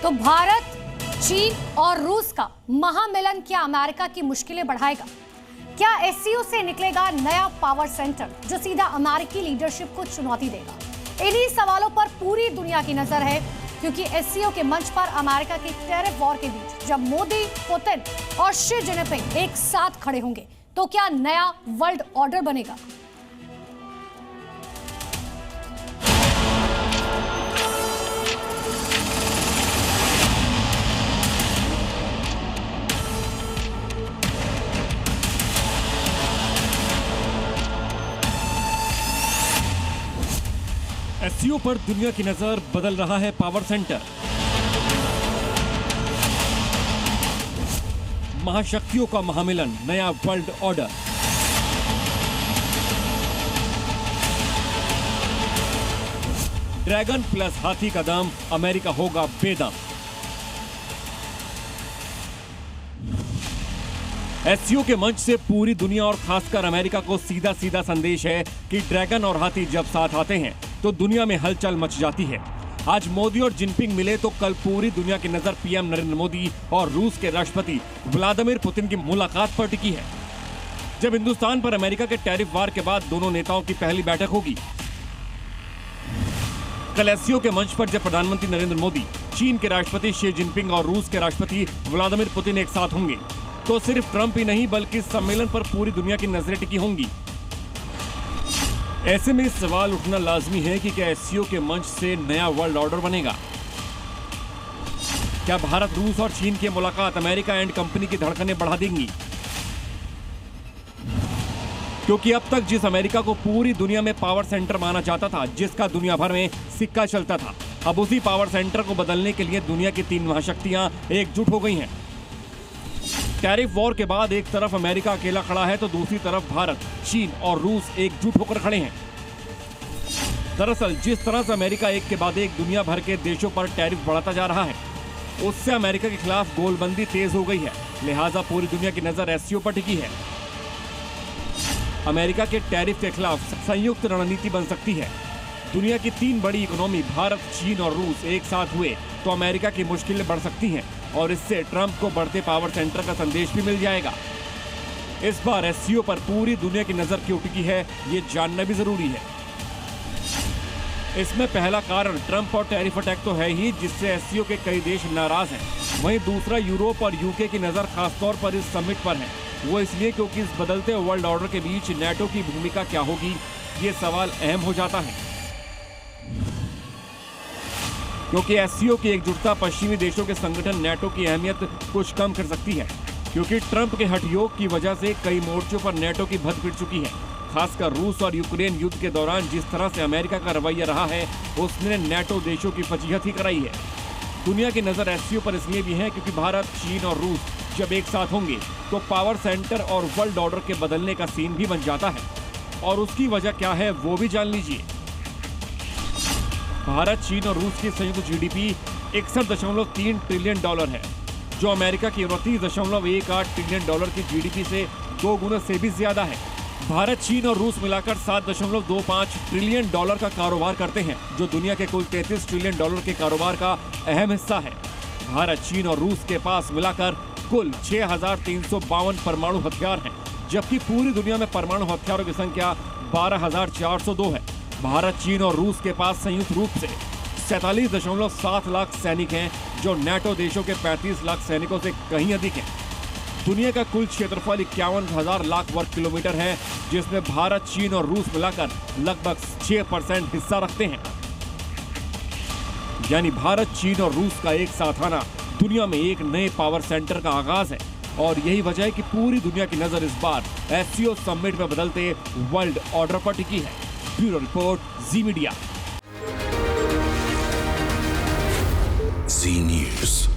तो भारत, चीन और रूस का महामिलन क्या अमेरिका की मुश्किलें बढ़ाएगा? क्या एससीओ से निकलेगा नया पावर सेंटर जो सीधा अमेरिकी लीडरशिप को चुनौती देगा? इन्हीं सवालों पर पूरी दुनिया की नजर है, क्योंकि एससीओ के मंच पर अमेरिका की टैरिफ वॉर के बीच जब मोदी, पुतिन और शी जिनपिंग एक साथ खड़े होंगे तो क्या नया वर्ल्ड ऑर्डर बनेगा? एससीओ पर दुनिया की नजर, बदल रहा है पावर सेंटर। महाशक्तियों का महामिलन, नया वर्ल्ड ऑर्डर। ड्रैगन प्लस हाथी का दम, अमेरिका होगा बेदम। एससीओ के मंच से पूरी दुनिया और खासकर अमेरिका को सीधा सीधा संदेश है कि ड्रैगन और हाथी जब साथ आते हैं तो दुनिया में हलचल मच जाती है। आज मोदी और जिनपिंग मिले तो कल पूरी दुनिया की नजर पीएम नरेंद्र मोदी और रूस के राष्ट्रपति व्लादिमीर पुतिन की मुलाकात पर टिकी है। जब हिंदुस्तान पर अमेरिका के टैरिफ वार के बाद दोनों नेताओं की पहली बैठक होगी। कल एससीओ के मंच पर जब प्रधानमंत्री नरेंद्र मोदी, चीन के राष्ट्रपति शी जिनपिंग और रूस के राष्ट्रपति व्लादिमीर पुतिन एक साथ होंगे तो सिर्फ ट्रंप ही नहीं बल्कि इस सम्मेलन पर पूरी दुनिया की नजरें टिकी होंगी। ऐसे में सवाल उठना लाजमी है कि क्या एससीओ के मंच से नया वर्ल्ड ऑर्डर बनेगा? क्या भारत, रूस और चीन की मुलाकात अमेरिका एंड कंपनी की धड़कनें बढ़ा देंगी? क्योंकि अब तक जिस अमेरिका को पूरी दुनिया में पावर सेंटर माना जाता था, जिसका दुनिया भर में सिक्का चलता था, अब उसी पावर सेंटर को बदलने के लिए दुनिया की तीन महाशक्तियां एकजुट हो गई हैं। टैरिफ वॉर के बाद एक तरफ अमेरिका अकेला खड़ा है तो दूसरी तरफ भारत, चीन और रूस एकजुट होकर खड़े हैं। दरअसल जिस तरह से अमेरिका एक के बाद एक दुनिया भर के देशों पर टैरिफ बढ़ाता जा रहा है, उससे अमेरिका के खिलाफ गोलबंदी तेज हो गई है। लिहाजा पूरी दुनिया की नजर एससीओ पर टिकी है। अमेरिका के टैरिफ के खिलाफ संयुक्त रणनीति बन सकती है। दुनिया की तीन बड़ी इकोनॉमी भारत, चीन और रूस एक साथ हुए तो अमेरिका की मुश्किलें बढ़ सकती हैं और इससे ट्रंप को बढ़ते पावर सेंटर का संदेश भी मिल जाएगा। इस बार एससीओ पर पूरी दुनिया की नजर क्यों टिकी है, ये जानना भी जरूरी है। इसमें पहला कारण ट्रंप और टैरिफ अटैक तो है ही, जिससे एससीओ के कई देश नाराज हैं। वहीं दूसरा यूरोप और यूके की नजर खासतौर पर इस समिट पर है। वो इसलिए क्योंकि इस बदलते वर्ल्ड ऑर्डर के बीच नेटो की भूमिका क्या होगी, ये सवाल अहम हो जाता है। क्योंकि एससीओ की एकजुटता पश्चिमी देशों के संगठन नेटो की अहमियत कुछ कम कर सकती है। क्योंकि ट्रंप के हठयोग की वजह से कई मोर्चों पर नेटो की भद्द पिट चुकी है। खासकर रूस और यूक्रेन युद्ध के दौरान जिस तरह से अमेरिका का रवैया रहा है, उसने नेटो देशों की फजीहत ही कराई है। दुनिया की नजर एससीओ पर इसलिए भी है क्योंकि भारत, चीन और रूस जब एक साथ होंगे तो पावर सेंटर और वर्ल्ड ऑर्डर के बदलने का सीन भी बन जाता है। और उसकी वजह क्या है वो भी जान लीजिए। भारत, चीन और रूस की संयुक्त जीडीपी 61.3 ट्रिलियन डॉलर है, जो अमेरिका की 29.18 ट्रिलियन डॉलर की जीडीपी से 2 गुना से भी ज्यादा है। भारत, चीन और रूस मिलाकर 7.25 ट्रिलियन डॉलर का कारोबार करते हैं, जो दुनिया के कुल 33 ट्रिलियन डॉलर के कारोबार का अहम हिस्सा है। भारत, चीन और रूस के पास मिलाकर कुल 6,352 परमाणु हथियार हैं, जबकि पूरी दुनिया में परमाणु हथियारों की संख्या 12,402 है। भारत, चीन और रूस के पास संयुक्त रूप से 47.7 लाख सैनिक हैं, जो नेटो देशों के 35 लाख सैनिकों से कहीं अधिक हैं। दुनिया का कुल क्षेत्रफल 51,000 लाख वर्ग किलोमीटर है, जिसमें भारत, चीन और रूस मिलाकर लगभग 6% हिस्सा रखते हैं। यानी भारत, चीन और रूस का एक साथ आना दुनिया में एक नए पावर सेंटर का आगाज है। और यही वजह है कि पूरी दुनिया की नजर इस बार एससीओ समिट में बदलते वर्ल्ड ऑर्डर पर टिकी है। ब्यूरो रिपोर्ट, जी मीडिया। जी न्यूज़।